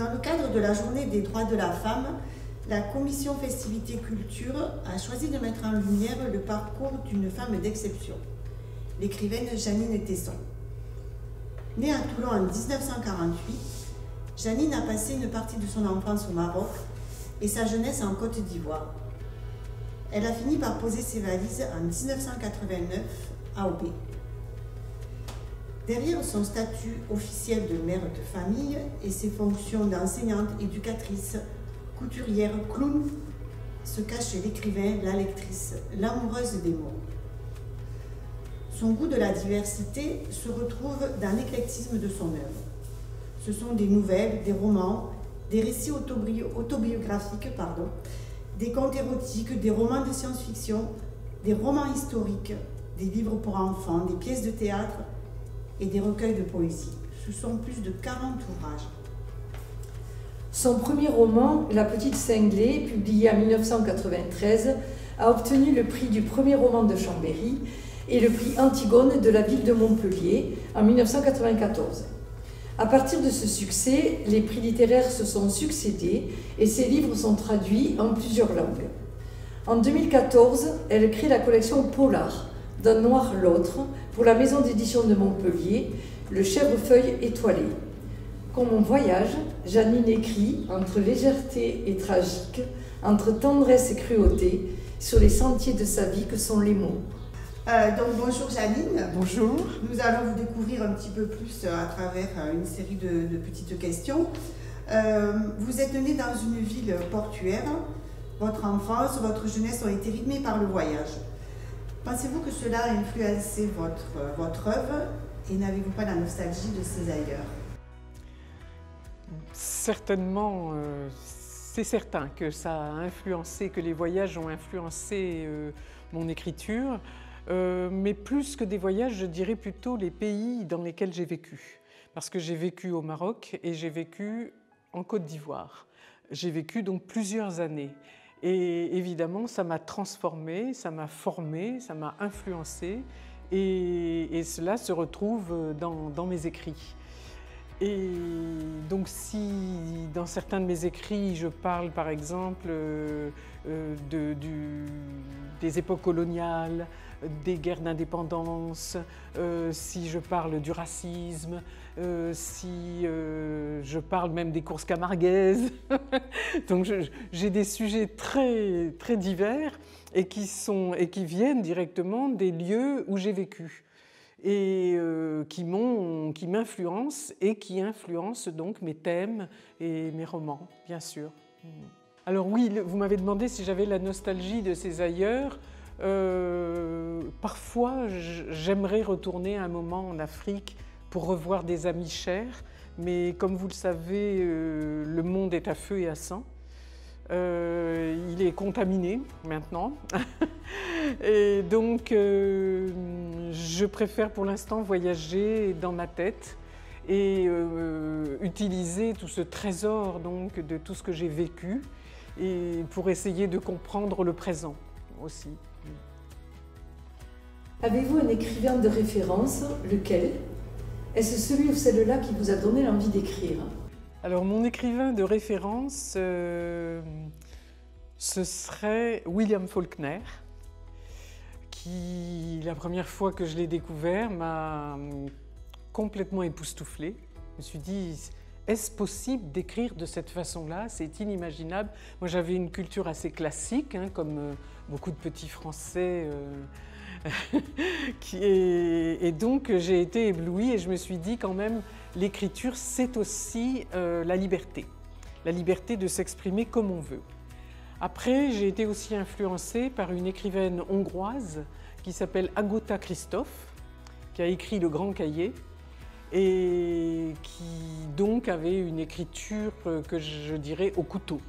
Dans le cadre de la Journée des droits de la femme, la commission Festivité Culture a choisi de mettre en lumière le parcours d'une femme d'exception, l'écrivaine Jeannine Tesson. Née à Toulon en 1948, Jeannine a passé une partie de son enfance au Maroc et sa jeunesse en Côte d'Ivoire. Elle a fini par poser ses valises en 1989 à Aubé. Derrière son statut officiel de mère de famille et ses fonctions d'enseignante, éducatrice, couturière, clown, se cache l'écrivain, la lectrice, l'amoureuse des mots. Son goût de la diversité se retrouve dans l'éclectisme de son œuvre. Ce sont des nouvelles, des romans, des récits autobiographiques, des contes érotiques, des romans de science-fiction, des romans historiques, des livres pour enfants, des pièces de théâtre et des recueils de poésie. Ce sont plus de 40 ouvrages. Son premier roman, La Petite Cinglée, publié en 1993, a obtenu le prix du premier roman de Chambéry et le prix Antigone de la ville de Montpellier en 1994. À partir de ce succès, les prix littéraires se sont succédés et ses livres sont traduits en plusieurs langues. En 2014, elle crée la collection Polar, d'un noir l'autre, pour la maison d'édition de Montpellier, Le Chèvrefeuille étoilé. Comme on voyage, Jeannine écrit entre légèreté et tragique, entre tendresse et cruauté, sur les sentiers de sa vie que sont les mots. Donc bonjour Jeannine. Bonjour. Nous allons vous découvrir un petit peu plus à travers une série de petites questions. Vous êtes née dans une ville portuaire. Votre enfance, votre jeunesse ont été rythmées par le voyage. Pensez-vous que cela a influencé votre œuvre et n'avez-vous pas la nostalgie de ces ailleurs? Certainement, c'est certain que ça a influencé, que les voyages ont influencé mon écriture. Mais plus que des voyages, je dirais plutôt les pays dans lesquels j'ai vécu. Parce que j'ai vécu au Maroc et j'ai vécu en Côte d'Ivoire. J'ai vécu donc plusieurs années. Et évidemment, ça m'a transformée, ça m'a formée, ça m'a influencée. Et cela se retrouve dans mes écrits. Et donc si dans certains de mes écrits, je parle par exemple des époques coloniales, des guerres d'indépendance, si je parle du racisme, si je parle même des courses camarguaises. Donc j'ai des sujets très, très divers et qui viennent directement des lieux où j'ai vécu et qui m'influencent et qui influencent donc mes thèmes et mes romans, bien sûr. Alors oui, vous m'avez demandé si j'avais la nostalgie de ces ailleurs. Parfois, j'aimerais retourner un moment en Afrique pour revoir des amis chers, mais comme vous le savez, le monde est à feu et à sang. Il est contaminé maintenant. Et donc, je préfère pour l'instant voyager dans ma tête et utiliser tout ce trésor donc, de tout ce que j'ai vécu et pour essayer de comprendre le présent aussi. Avez-vous un écrivain de référence? Lequel? Est-ce celui ou celle-là qui vous a donné l'envie d'écrire? Alors, mon écrivain de référence, ce serait William Faulkner, qui, la première fois que je l'ai découvert, m'a complètement époustouflée. Je me suis dit, est-ce possible d'écrire de cette façon-là? C'est inimaginable. Moi, j'avais une culture assez classique, comme beaucoup de petits Français. Et donc, j'ai été éblouie et je me suis dit quand même, l'écriture, c'est aussi la liberté de s'exprimer comme on veut. Après, j'ai été aussi influencée par une écrivaine hongroise qui s'appelle Agota Christoph, qui a écrit Le Grand Cahier et qui donc avait une écriture que je dirais au couteau.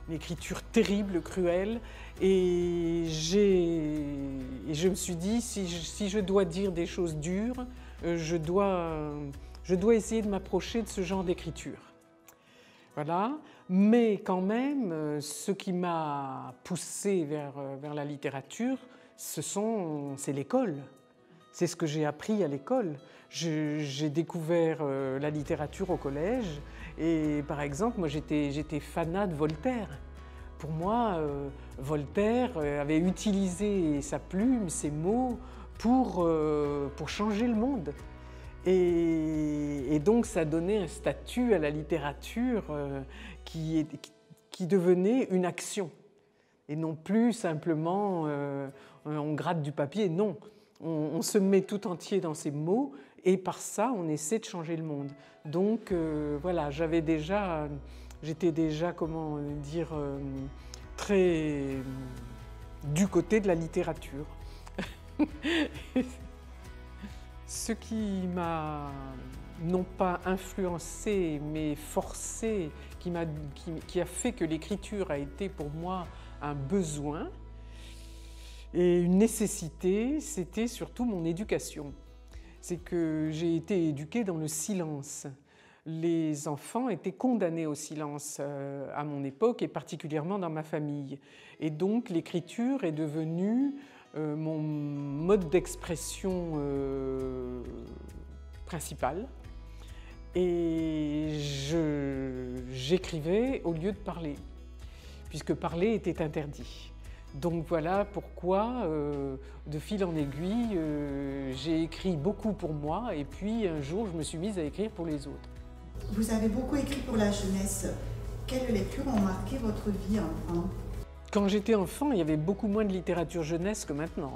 Une écriture terrible, cruelle, et je me suis dit, si je dois dire des choses dures, je dois essayer de m'approcher de ce genre d'écriture. Voilà. Mais quand même, ce qui m'a poussée vers la littérature, c'est l'école. C'est ce que j'ai appris à l'école. J'ai découvert la littérature au collège et par exemple, moi j'étais fanat de Voltaire. Pour moi, Voltaire avait utilisé sa plume, ses mots pour changer le monde. Et donc ça donnait un statut à la littérature qui devenait une action. Et non plus simplement on gratte du papier, non. On se met tout entier dans ces mots et par ça on essaie de changer le monde. Donc voilà, j'étais déjà, comment dire, très du côté de la littérature. Ce qui m'a, non pas influencé, mais forcé, qui a fait que l'écriture a été pour moi un besoin et une nécessité, c'était surtout mon éducation. C'est que j'ai été éduquée dans le silence. Les enfants étaient condamnés au silence à mon époque et particulièrement dans ma famille. Et donc l'écriture est devenue mon mode d'expression principal. Et j'écrivais au lieu de parler, puisque parler était interdit. Donc voilà pourquoi, de fil en aiguille, j'ai écrit beaucoup pour moi et puis un jour je me suis mise à écrire pour les autres. Vous avez beaucoup écrit pour la jeunesse. Quelles lectures ont marqué votre vie enfant? Quand j'étais enfant, il y avait beaucoup moins de littérature jeunesse que maintenant.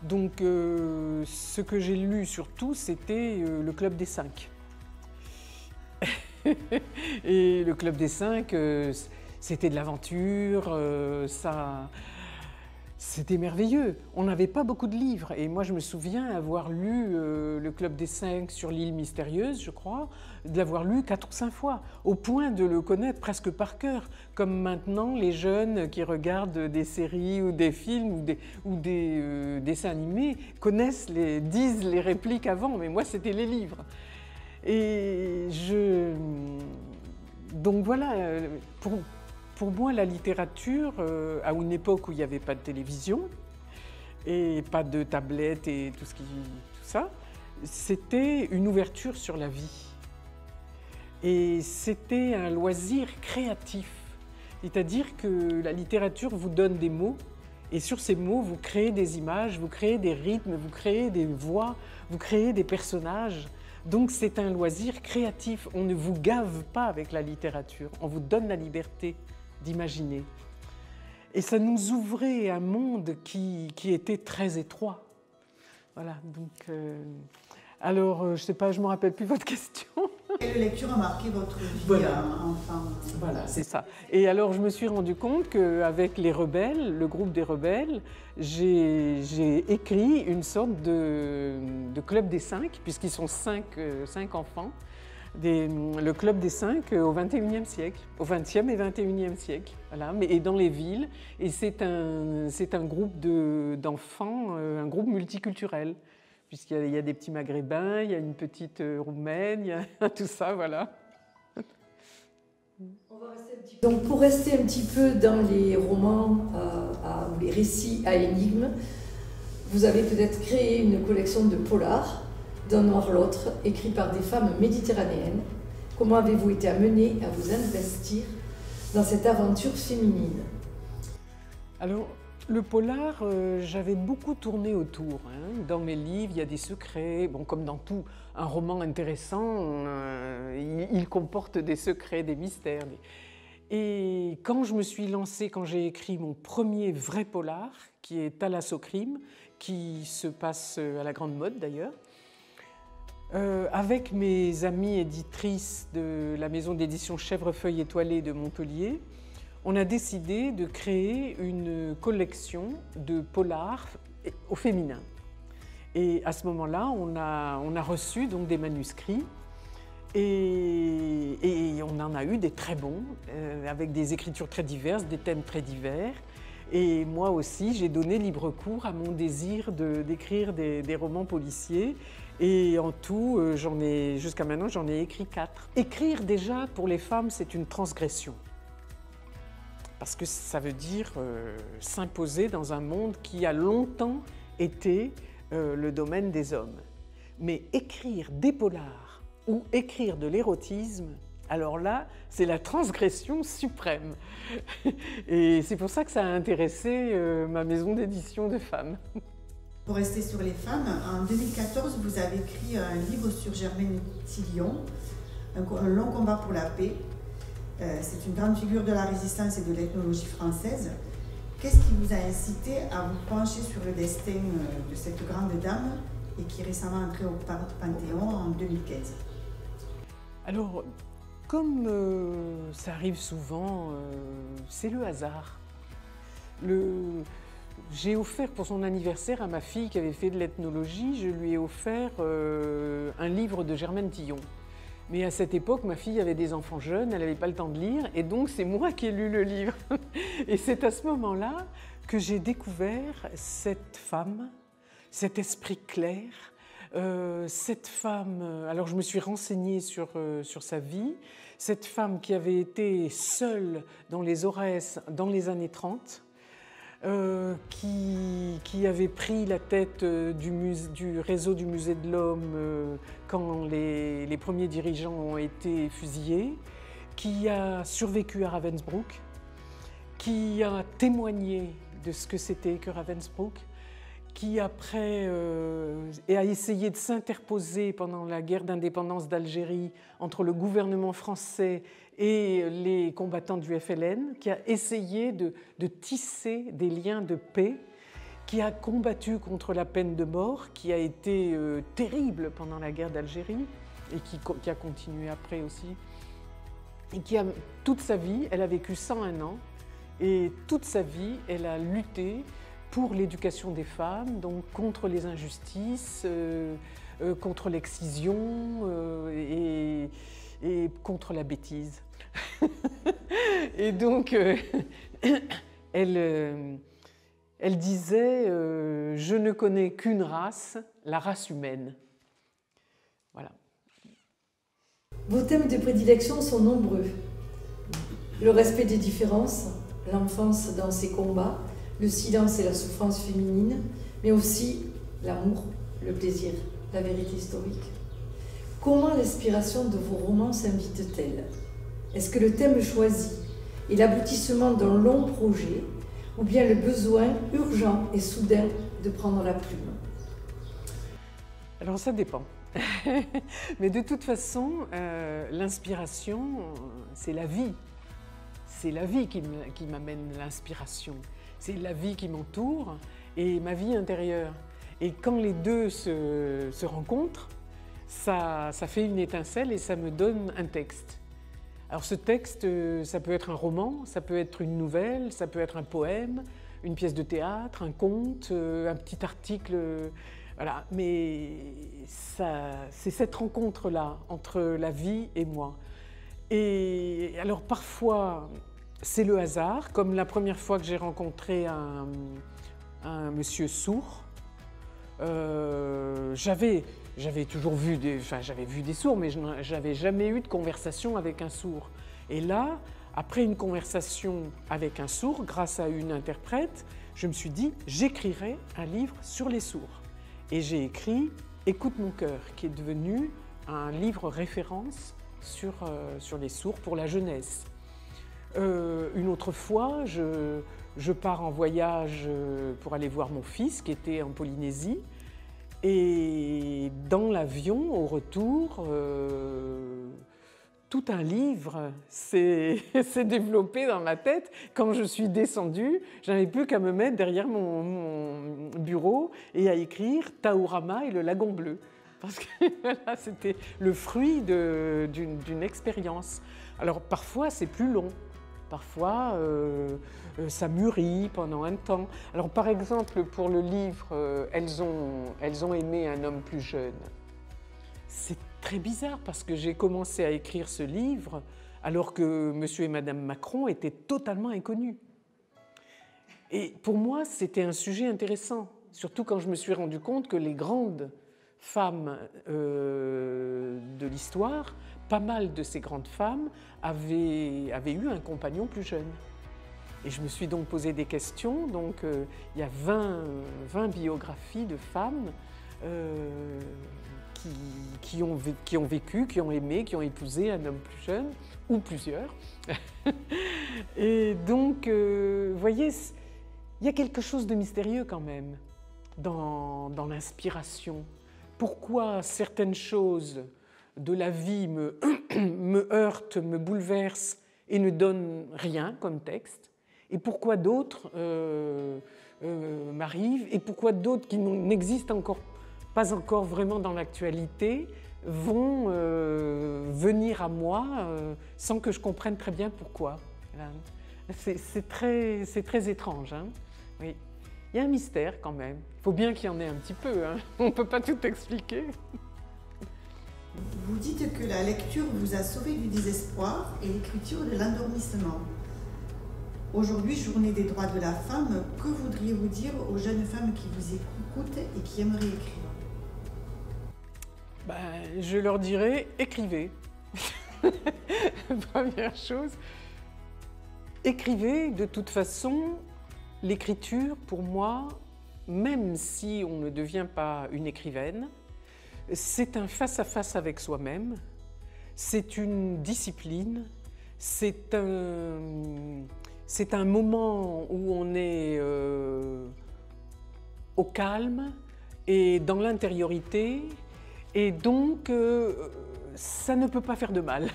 Donc ce que j'ai lu surtout, c'était le Club des 5. Et le Club des 5, c'était de l'aventure, c'était merveilleux. On n'avait pas beaucoup de livres et moi je me souviens avoir lu le Club des 5 sur l'île mystérieuse, je crois, de l'avoir lu 4 ou 5 fois, au point de le connaître presque par cœur, comme maintenant les jeunes qui regardent des séries ou des films ou des dessins animés disent les répliques avant, mais moi c'était les livres. Et donc voilà, pour moi, la littérature, à une époque où il n'y avait pas de télévision et pas de tablette et tout ça, c'était une ouverture sur la vie. Et c'était un loisir créatif. C'est-à-dire que la littérature vous donne des mots et sur ces mots, vous créez des images, vous créez des rythmes, vous créez des voix, vous créez des personnages. Donc c'est un loisir créatif. On ne vous gave pas avec la littérature, on vous donne la liberté d'imaginer. Et ça nous ouvrait un monde qui était très étroit. Voilà, donc... alors, je ne sais pas, je ne me rappelle plus votre question. Quelle lecture a marqué votre vie enfant? Voilà, c'est ça. Et alors, je me suis rendu compte qu'avec les rebelles, le groupe des rebelles, j'ai écrit une sorte de club des 5, puisqu'ils sont 5 enfants, le club des 5 au XXIe siècle, au XXe et XXIe siècle, voilà, et dans les villes. Et c'est un groupe d'enfants, un groupe multiculturel, puisqu'il y a des petits Maghrébins, il y a une petite Roumaine, il y a tout ça, voilà. Donc pour rester un petit peu dans les romans ou les récits à énigmes, vous avez peut-être créé une collection de polars, D'un noir l'autre, écrits par des femmes méditerranéennes. Comment avez-vous été amenée à vous investir dans cette aventure féminine? Alors, le polar, j'avais beaucoup tourné autour. Dans mes livres, il y a des secrets. Bon, comme dans tout, un roman intéressant, il comporte des secrets, des mystères. Et quand je me suis lancée, quand j'ai écrit mon premier vrai polar, qui est Thalassocrime, qui se passe à la Grande Motte d'ailleurs, avec mes amies éditrices de la maison d'édition Chèvrefeuille étoilée de Montpellier, on a décidé de créer une collection de polars au féminin. Et à ce moment-là, on a reçu donc des manuscrits et on en a eu des très bons, avec des écritures très diverses, des thèmes très divers. Et moi aussi, j'ai donné libre cours à mon désir d'écrire des romans policiers. Et en tout, jusqu'à maintenant, j'en ai écrit 4. Écrire déjà, pour les femmes, c'est une transgression. Parce que ça veut dire s'imposer dans un monde qui a longtemps été le domaine des hommes. Mais écrire des polars ou écrire de l'érotisme, alors là, c'est la transgression suprême. Et c'est pour ça que ça a intéressé ma maison d'édition de femmes. Pour rester sur les femmes, en 2014, vous avez écrit un livre sur Germaine Tillion, un long combat pour la paix. C'est une grande figure de la résistance et de l'ethnologie française. Qu'est-ce qui vous a incité à vous pencher sur le destin de cette grande dame et qui est récemment entrée au Panthéon en 2015? Alors, comme ça arrive souvent, c'est le hasard. J'ai offert pour son anniversaire à ma fille qui avait fait de l'ethnologie, je lui ai offert un livre de Germaine Tillion. Mais à cette époque, ma fille avait des enfants jeunes, elle n'avait pas le temps de lire, et donc c'est moi qui ai lu le livre. Et c'est à ce moment-là que j'ai découvert cette femme, cet esprit clair, cette femme, alors je me suis renseignée sur sa vie, cette femme qui avait été seule dans les Aurès dans les années 30, qui avait pris la tête du réseau du Musée de l'Homme quand les premiers dirigeants ont été fusillés, qui a survécu à Ravensbrück, qui a témoigné de ce que c'était que Ravensbrück, qui après a essayé de s'interposer pendant la guerre d'indépendance d'Algérie entre le gouvernement français et les combattants du FLN, qui a essayé de tisser des liens de paix, qui a combattu contre la peine de mort, qui a été terrible pendant la guerre d'Algérie et qui a continué après aussi, et qui a toute sa vie, elle a vécu 101 ans, et toute sa vie, elle a lutté pour l'éducation des femmes, donc contre les injustices, contre l'excision et contre la bêtise. Et donc, elle disait je ne connais qu'une race, la race humaine. Voilà. Vos thèmes de prédilection sont nombreux. Le respect des différences, l'enfance dans ses combats, le silence et la souffrance féminine, mais aussi l'amour, le plaisir, la vérité historique. Comment l'inspiration de vos romans s'invite-t-elle? Est-ce que le thème choisi est l'aboutissement d'un long projet ou bien le besoin urgent et soudain de prendre la plume? Alors ça dépend. Mais de toute façon, l'inspiration, c'est la vie. C'est la vie qui m'amène l'inspiration. C'est la vie qui m'entoure et ma vie intérieure. Et quand les deux se rencontrent, ça fait une étincelle et ça me donne un texte. Alors ce texte, ça peut être un roman, ça peut être une nouvelle, ça peut être un poème, une pièce de théâtre, un conte, un petit article. Voilà. Mais c'est cette rencontre-là entre la vie et moi. Et alors parfois, c'est le hasard, comme la première fois que j'ai rencontré un monsieur sourd. J'avais toujours vu j'avais vu des sourds, mais je n'avais jamais eu de conversation avec un sourd. Et là, après une conversation avec un sourd, grâce à une interprète, je me suis dit, j'écrirai un livre sur les sourds. Et j'ai écrit « Écoute mon cœur », qui est devenu un livre référence sur les sourds pour la jeunesse. Une autre fois, je pars en voyage pour aller voir mon fils qui était en Polynésie. Et dans l'avion, au retour, tout un livre s'est développé dans ma tête. Quand je suis descendue, je n'avais plus qu'à me mettre derrière mon bureau et à écrire « Taourama et le lagon bleu ». Parce que voilà, c'était le fruit d'une expérience. Alors parfois, c'est plus long. Parfois, ça mûrit pendant un temps. Alors, par exemple, pour le livre « Elles ont aimé un homme plus jeune », c'est très bizarre parce que j'ai commencé à écrire ce livre alors que Monsieur et Madame Macron étaient totalement inconnus. Et pour moi, c'était un sujet intéressant, surtout quand je me suis rendu compte que les grandes femmes de l'histoire, pas mal de ces grandes femmes avaient eu un compagnon plus jeune. Et je me suis donc posé des questions. Donc, il y a 20 biographies de femmes qui ont vécu, qui ont aimé, qui ont épousé un homme plus jeune, ou plusieurs. Et donc, vous voyez, il y a quelque chose de mystérieux quand même dans l'inspiration. Pourquoi certaines choses de la vie me heurtent, me bouleversent et ne donnent rien comme texte, et pourquoi d'autres m'arrivent, et pourquoi d'autres qui n'existent pas encore vraiment dans l'actualité vont venir à moi sans que je comprenne très bien pourquoi. C'est très étrange, hein, oui. Il y a un mystère quand même. Il faut bien qu'il y en ait un petit peu, hein. On ne peut pas tout expliquer. Vous dites que la lecture vous a sauvé du désespoir et l'écriture de l'endormissement. Aujourd'hui, journée des droits de la femme, que voudriez-vous dire aux jeunes femmes qui vous écoutent et qui aimeraient écrire? Je leur dirais, écrivez. Première chose, écrivez. De toute façon, l'écriture, pour moi, même si on ne devient pas une écrivaine, c'est un face-à-face avec soi-même, c'est une discipline, c'est un moment où on est au calme et dans l'intériorité, et donc ça ne peut pas faire de mal.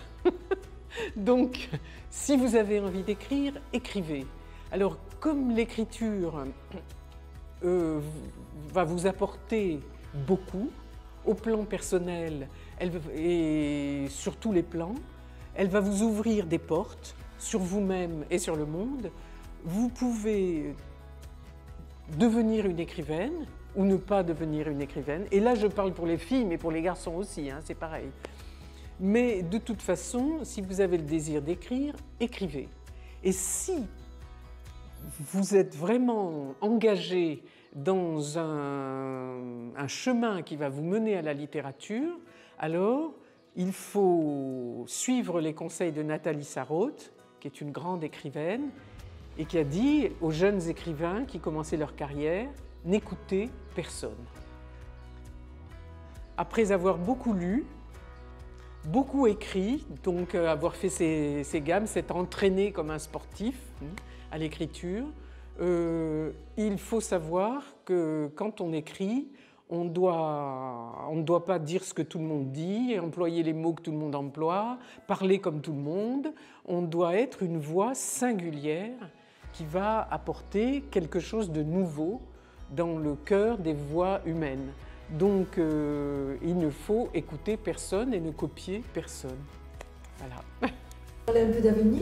Donc, si vous avez envie d'écrire, écrivez. Alors, comme l'écriture va vous apporter beaucoup, au plan personnel et sur tous les plans, elle va vous ouvrir des portes sur vous-même et sur le monde. Vous pouvez devenir une écrivaine ou ne pas devenir une écrivaine. Et là, je parle pour les filles, mais pour les garçons aussi, hein, c'est pareil. Mais de toute façon, si vous avez le désir d'écrire, écrivez. Et si vous êtes vraiment engagé dans un chemin qui va vous mener à la littérature, alors il faut suivre les conseils de Nathalie Sarraute, qui est une grande écrivaine, et qui a dit aux jeunes écrivains qui commençaient leur carrière, n'écoutez personne. Après avoir beaucoup lu, beaucoup écrit, donc avoir fait ses gammes, s'être entraîné comme un sportif à l'écriture, il faut savoir que quand on écrit, on ne doit pas dire ce que tout le monde dit, employer les mots que tout le monde emploie, parler comme tout le monde. On doit être une voix singulière qui va apporter quelque chose de nouveau dans le cœur des voix humaines. Donc il ne faut écouter personne et ne copier personne. Voilà. Parler un peu d'avenir.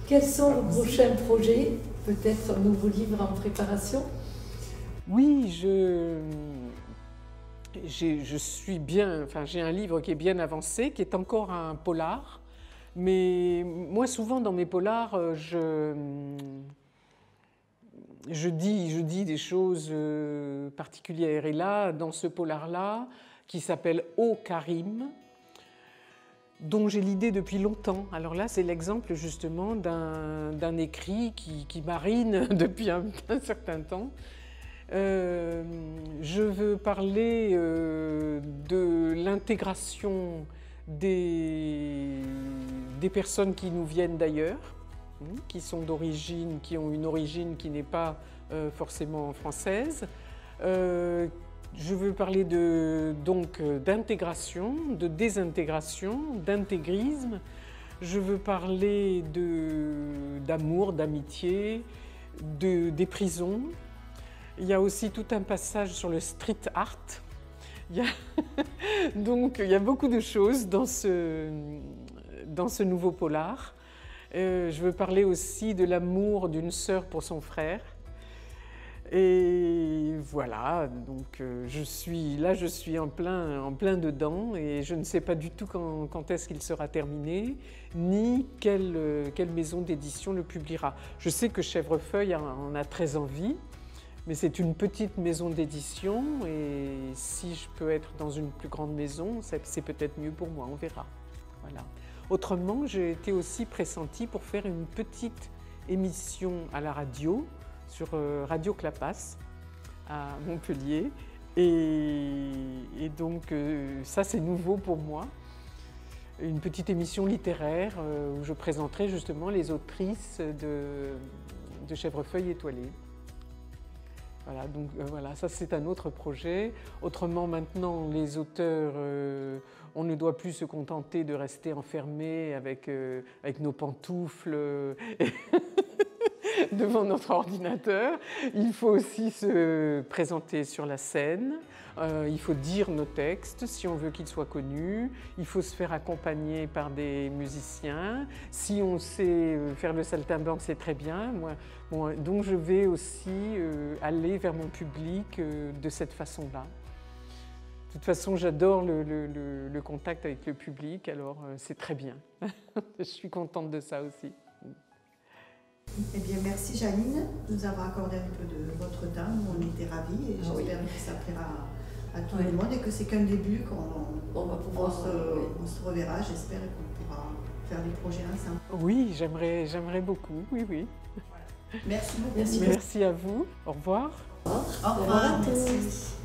Quels sont vos prochains projets? Peut-être un nouveau livre en préparation? Oui, je suis bien, enfin j'ai un livre qui est bien avancé, qui est encore un polar, mais moi souvent dans mes polars, je dis des choses particulières. Et là, dans ce polar-là, qui s'appelle Ô Karim, dont j'ai l'idée depuis longtemps. Alors là, c'est l'exemple justement d'un écrit qui marine depuis un certain temps. Je veux parler de l'intégration des personnes qui nous viennent d'ailleurs, qui sont d'origine, qui ont une origine qui n'est pas forcément française. Je veux parler donc d'intégration, de désintégration, d'intégrisme. Je veux parler d'amour, d'amitié, des prisons. Il y a aussi tout un passage sur le street art. Donc il y a beaucoup de choses dans ce nouveau polar. Je veux parler aussi de l'amour d'une sœur pour son frère. Et voilà, donc je suis en plein dedans et je ne sais pas du tout quand est-ce qu'il sera terminé, ni quelle maison d'édition le publiera. Je sais que Chèvrefeuille en a très envie, mais c'est une petite maison d'édition et si je peux être dans une plus grande maison, c'est peut-être mieux pour moi, on verra. Voilà. Autrement, j'ai été aussi pressentie pour faire une petite émission à la radio, sur Radio Clapas, à Montpellier. Et donc ça c'est nouveau pour moi. Une petite émission littéraire où je présenterai justement les autrices de Chèvrefeuille étoilée. Voilà, donc voilà, ça c'est un autre projet. Autrement maintenant, les auteurs, on ne doit plus se contenter de rester enfermés avec nos pantoufles devant notre ordinateur. Il faut aussi se présenter sur la scène, il faut dire nos textes si on veut qu'ils soient connus, il faut se faire accompagner par des musiciens. Si on sait faire le saltimbanque, c'est très bien. Moi, donc je vais aussi aller vers mon public de cette façon-là. De toute façon, j'adore le contact avec le public, alors c'est très bien. Je suis contente de ça aussi. Eh bien, merci Janine de nous avoir accordé un peu de votre temps. On était ravis et j'espère que ça plaira à tout le monde et que c'est qu'un début, qu'on va pouvoir on se reverra, j'espère, et qu'on pourra faire des projets ensemble. Oui, j'aimerais beaucoup, oui. Voilà. Merci beaucoup. Merci à vous. Au revoir. Au revoir. Merci.